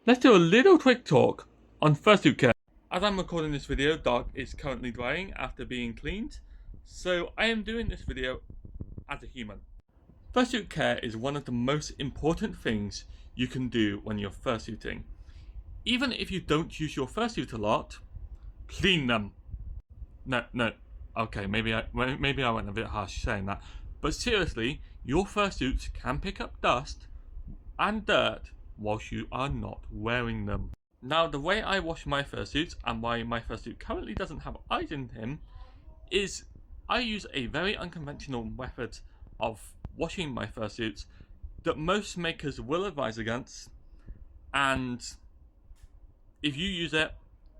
Let's do a little quick talk on Fursuit Care. As I'm recording this video, dog is currently drying after being cleaned, so I am doing this video as a human. Fursuit Care is one of the most important things you can do when you're fursuiting. Even if you don't use your fursuit a lot, clean them. No, okay, maybe I went a bit harsh saying that, but seriously, your fursuits can pick up dust and dirt whilst you are not wearing them. Now, the way I wash my fursuits and why my fursuit currently doesn't have eyes in him is I use a very unconventional method of washing my fursuits that most makers will advise against, and if you use it,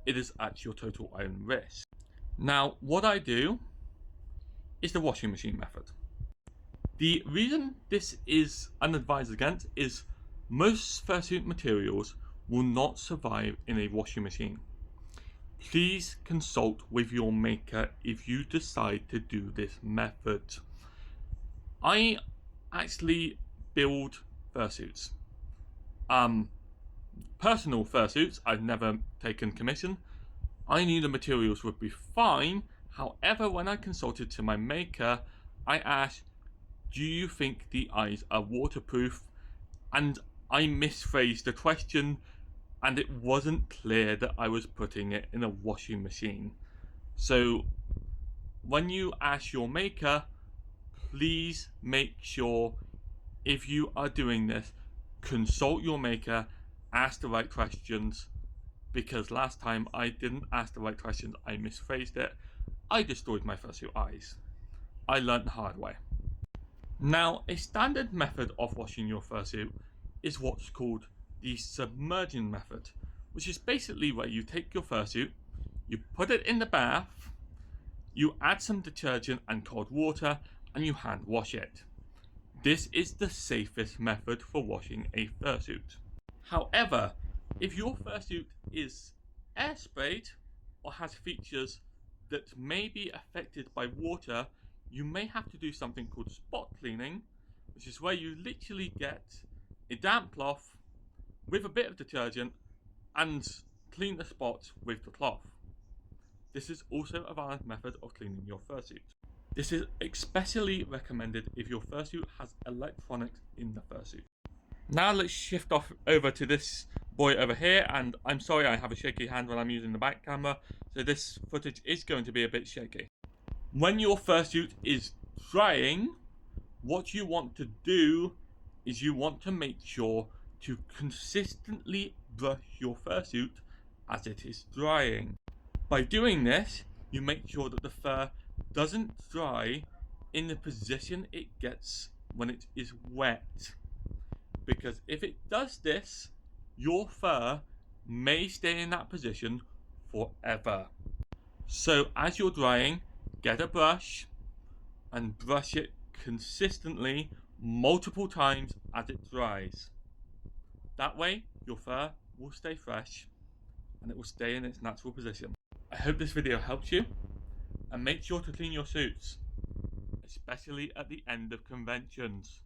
it is at your total own risk. Now, what I do is the washing machine method. The reason this is unadvised against is most fursuit materials will not survive in a washing machine. Please consult with your maker if you decide to do this method. I actually build fursuits. Personal fursuits, I've never taken commission. I knew the materials would be fine. However, when I consulted to my maker, I asked, do you think the eyes are waterproof? And I misphrased the question, and it wasn't clear that I was putting it in a washing machine. So when you ask your maker, please make sure, if you are doing this, consult your maker, ask the right questions, because last time I didn't ask the right questions, I misphrased it, I destroyed my fursuit eyes. I learned the hard way. Now, a standard method of washing your fursuit is what's called the submerging method, which is basically where you take your fursuit, you put it in the bath, you add some detergent and cold water, and you hand wash it. This is the safest method for washing a fursuit. However, if your fursuit is air sprayed or has features that may be affected by water, you may have to do something called spot cleaning, which is where you literally get a damp cloth with a bit of detergent and clean the spots with the cloth. This is also a valid method of cleaning your fursuit. This is especially recommended if your fursuit has electronics in the fursuit. Now let's shift off over to this boy over here, and I'm sorry I have a shaky hand when I'm using the back camera, so this footage is going to be a bit shaky. When your fursuit is drying, what you want to do is you want to make sure to consistently brush your fursuit as it is drying. By doing this, you make sure that the fur doesn't dry in the position it gets when it is wet. Because if it does this, your fur may stay in that position forever. So as you're drying, get a brush and brush it consistently multiple times as it dries. That way, your fur will stay fresh and it will stay in its natural position. I hope this video helps you, and make sure to clean your suits, especially at the end of conventions.